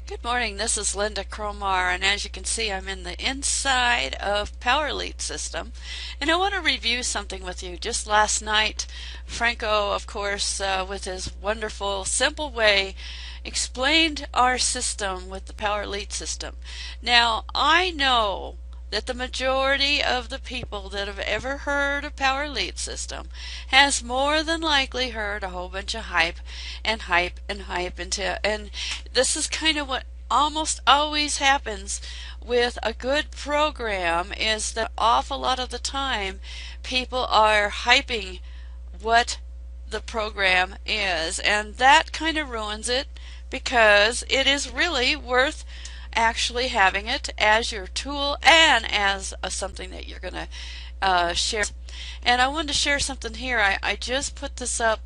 Good morning, this is Lynda Cromar, and as you can see, I'm in the inside of Power Lead System, and I want to review something with you. Just last night, Franco, of course, with his wonderful, simple way, explained our system with the Power Lead System. Now, I know that the majority of the people that have ever heard of Power Lead System has more than likely heard a whole bunch of hype and hype and hype and this is kind of what almost always happens with a good program, is that awful lot of the time people are hyping what the program is, and that kind of ruins it, because it is really worth actually having it as your tool and as something that you're going to share. And I wanted to share something here. I just put this up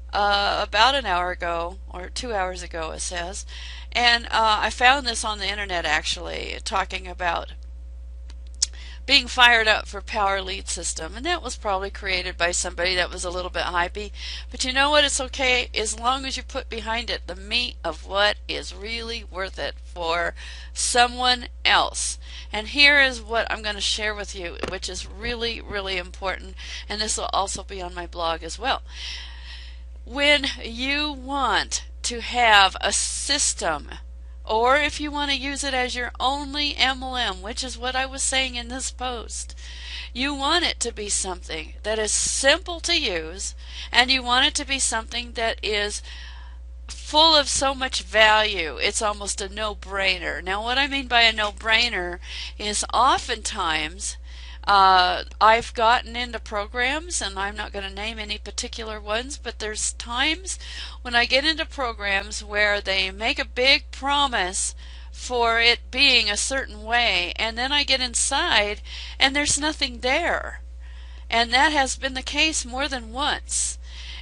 about an hour ago, or 2 hours ago it says, and I found this on the internet actually, talking about being fired up for Power Lead System, and that was probably created by somebody that was a little bit hypey. But you know what, it's okay as long as you put behind it the meat of what is really worth it for someone else. And here is what I'm going to share with you, which is really, really important, and this will also be on my blog as well. When you want to have a system, or if you want to use it as your only MLM, which is what I was saying in this post, you want it to be something that is simple to use, and you want it to be something that is full of so much value. It's almost a no-brainer. Now, what I mean by a no-brainer is oftentimes I've gotten into programs, and I'm not going to name any particular ones, but there's times when I get into programs where they make a big promise for it being a certain way, and then I get inside and there's nothing there. And that has been the case more than once.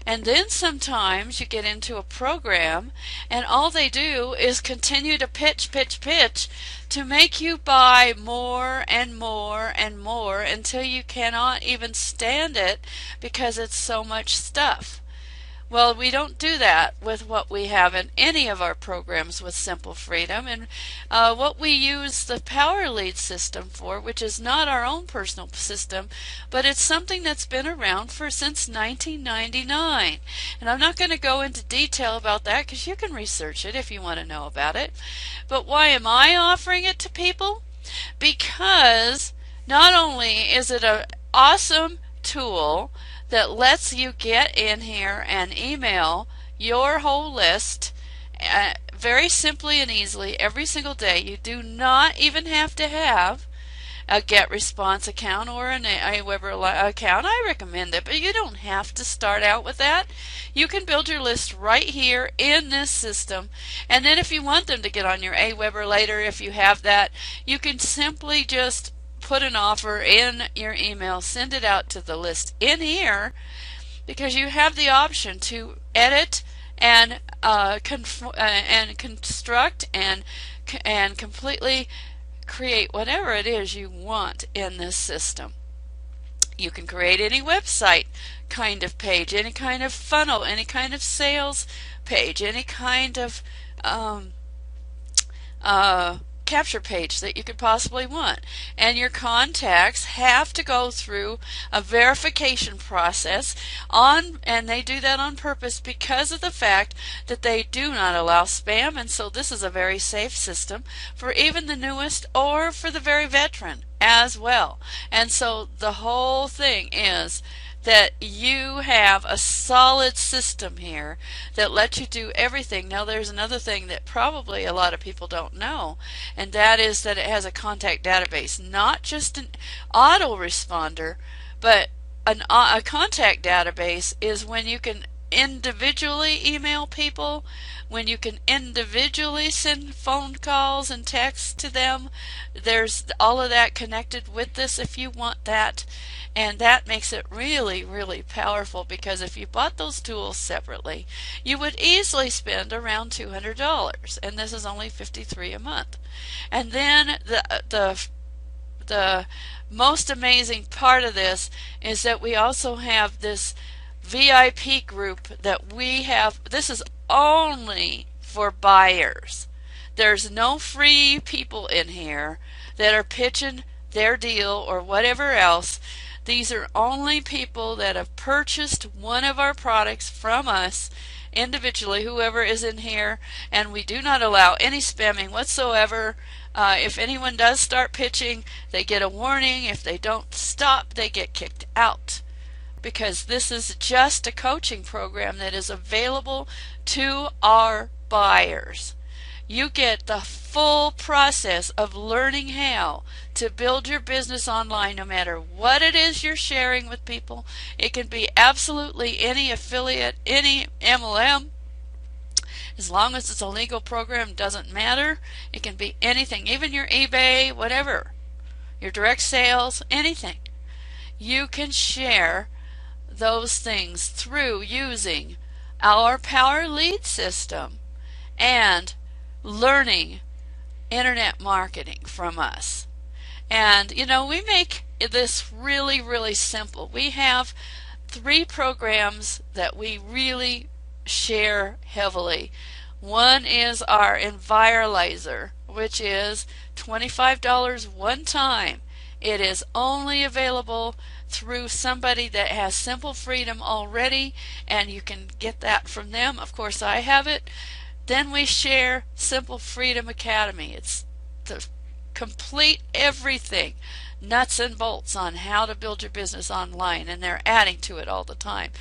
And then sometimes you get into a program and all they do is continue to pitch to make you buy more and more and more until you cannot even stand it because it's so much stuff. Well, we don't do that with what we have in any of our programs with Simple Freedom, and what we use the Power Lead System for, which is not our own personal system, but it's something that's been around since 1999. And I'm not going to go into detail about that because you can research it if you want to know about it. But why am I offering it to people? Because not only is it an awesome tool that lets you get in here and email your whole list very simply and easily every single day. You do not even have to have a Get Response account or an AWeber account. I recommend it, but you don't have to start out with that. You can build your list right here in this system, and then if you want them to get on your AWeber later, if you have that, you can simply just put an offer in your email, send it out to the list in here, because you have the option to edit and construct and completely create whatever it is you want in this system. You can create any website kind of page, any kind of funnel, any kind of sales page, any kind of capture page that you could possibly want. And your contacts have to go through a verification process and they do that on purpose because of the fact that they do not allow spam, and so this is a very safe system for even the newest or for the very veteran as well. And so the whole thing is that you have a solid system here that lets you do everything. Now, there's another thing that probably a lot of people don't know, and that is that it has a contact database, not just an autoresponder, but a contact database is when you can individually email people, when you can individually send phone calls and texts to them. There's all of that connected with this if you want that. And that makes it really, really powerful, because if you bought those tools separately, you would easily spend around $200, and this is only $53 a month. And then the most amazing part of this is that we also have this VIP group that we have. This is only for buyers. There's no free people in here that are pitching their deal or whatever else. These are only people that have purchased one of our products from us individually, whoever is in here, and we do not allow any spamming whatsoever. If anyone does start pitching, they get a warning. If they don't stop, they get kicked out, because this is just a coaching program that is available to our buyers. You get the full process of learning how to build your business online, no matter what it is you're sharing with people. It can be absolutely any affiliate, any MLM. As long as it's a legal program, doesn't matter. It can be anything, even your eBay, whatever, your direct sales, anything. You can share those things through using our Power Lead system and learning internet marketing from us. And we make this really, really simple. We have 3 programs that we really share heavily. One is our Enviralizer, which is $25 one time. It is only available through somebody that has Simple Freedom already, and you can get that from them. Of course, I have it. Then we share Simple Freedom Academy. It's the complete everything, nuts and bolts on how to build your business online, and they're adding to it all the time.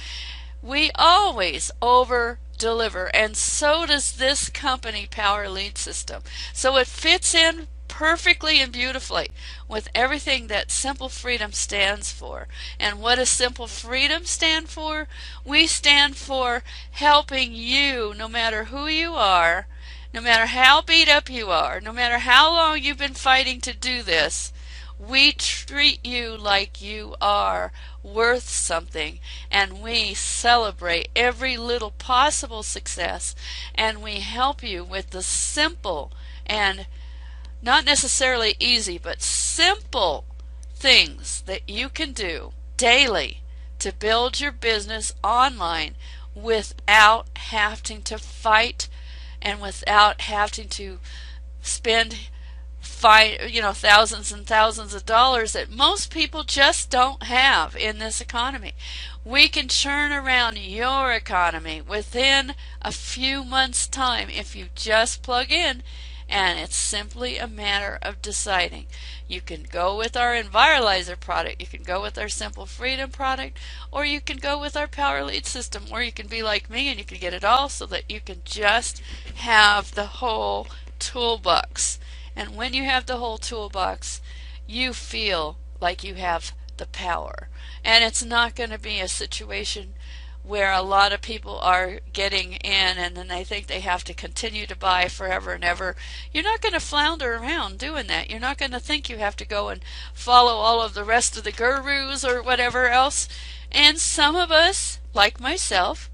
We always over deliver, and so does this company, Power Lead System. So it fits in perfectly and beautifully with everything that Simple Freedom stands for. And what does Simple Freedom stand for? We stand for helping you, no matter who you are, no matter how beat up you are, no matter how long you've been fighting to do this. We treat you like you are worth something, and we celebrate every little possible success, and we help you with the simple and not necessarily easy, but simple things that you can do daily to build your business online without having to fight and without having to spend thousands and thousands of dollars that most people just don't have in this economy. We can turn around your economy within a few months' time if you just plug in, and it's simply a matter of deciding. You can go with our Enviralizer product, you can go with our Simple Freedom product, or you can go with our Power Lead system, or you can be like me and you can get it all, so that you can just have the whole toolbox. And when you have the whole toolbox, you feel like you have the power. And it's not going to be a situation where a lot of people are getting in and then they think they have to continue to buy forever and ever. You're not going to flounder around doing that. You're not going to think you have to go and follow all of the rest of the gurus or whatever else. And some of us, like myself,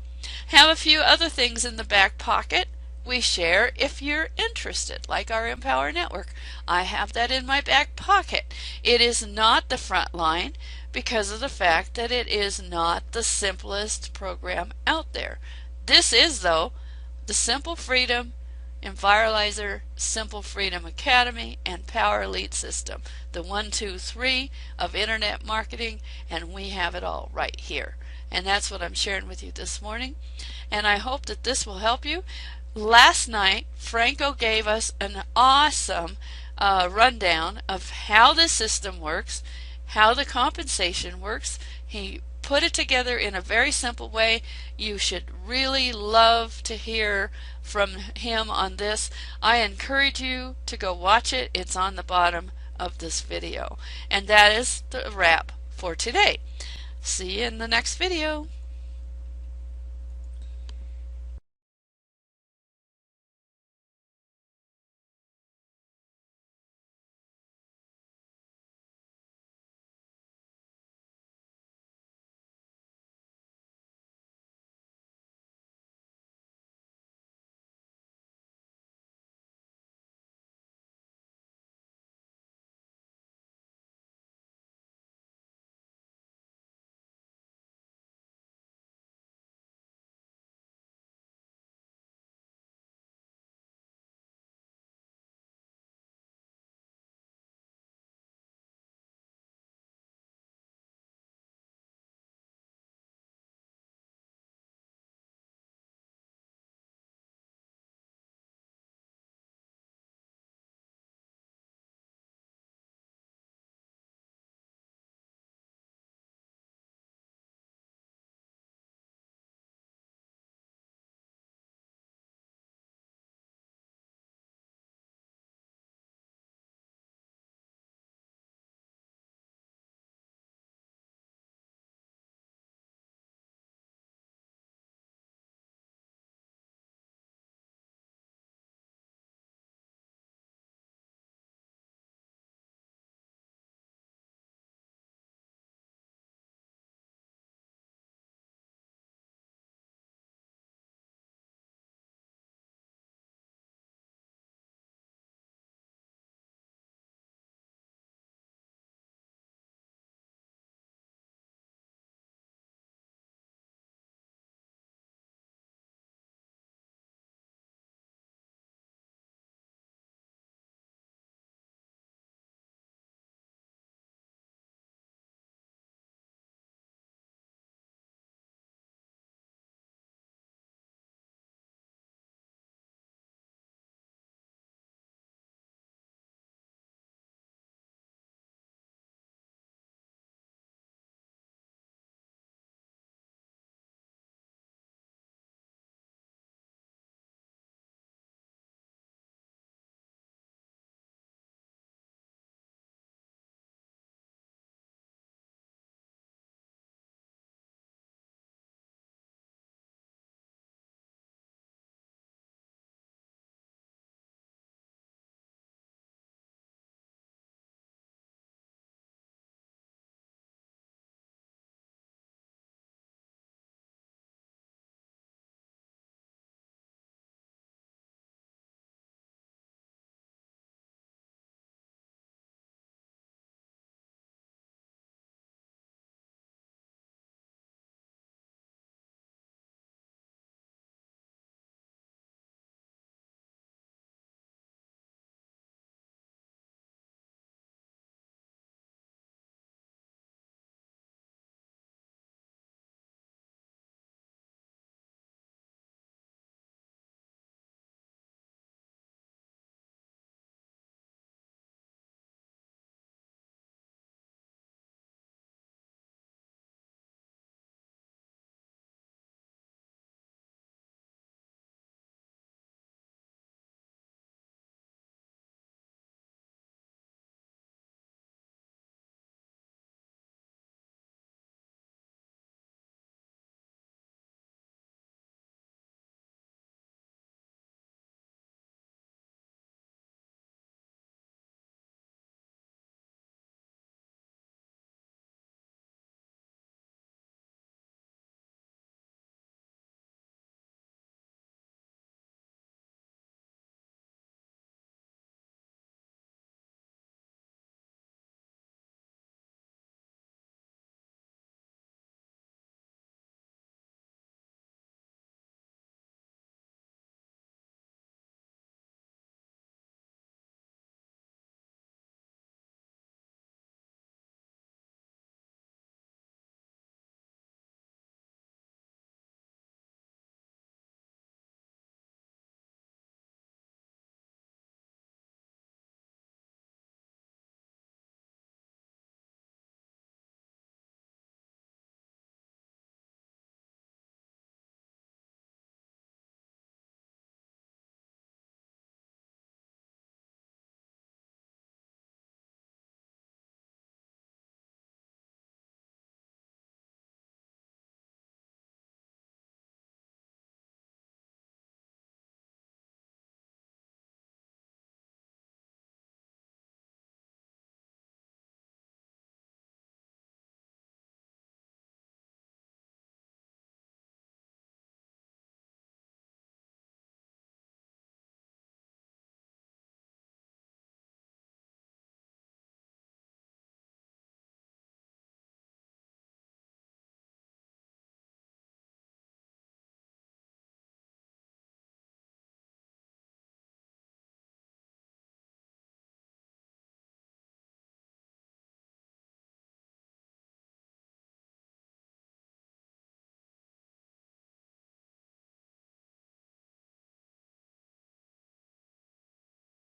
have a few other things in the back pocket we share if you're interested, like our Empower Network. I have that in my back pocket. It is not the front line because of the fact that it is not the simplest program out there. This is, though, the Simple Freedom, Enviralizer, Simple Freedom Academy, and Power Lead System. The 1, 2, 3 of internet marketing, and we have it all right here. And that's what I'm sharing with you this morning. And I hope that this will help you. Last night, Franco gave us an awesome rundown of how the system works, how the compensation works. He put it together in a very simple way. You should really love to hear from him on this. I encourage you to go watch it. It's on the bottom of this video. And that is the wrap for today. See you in the next video.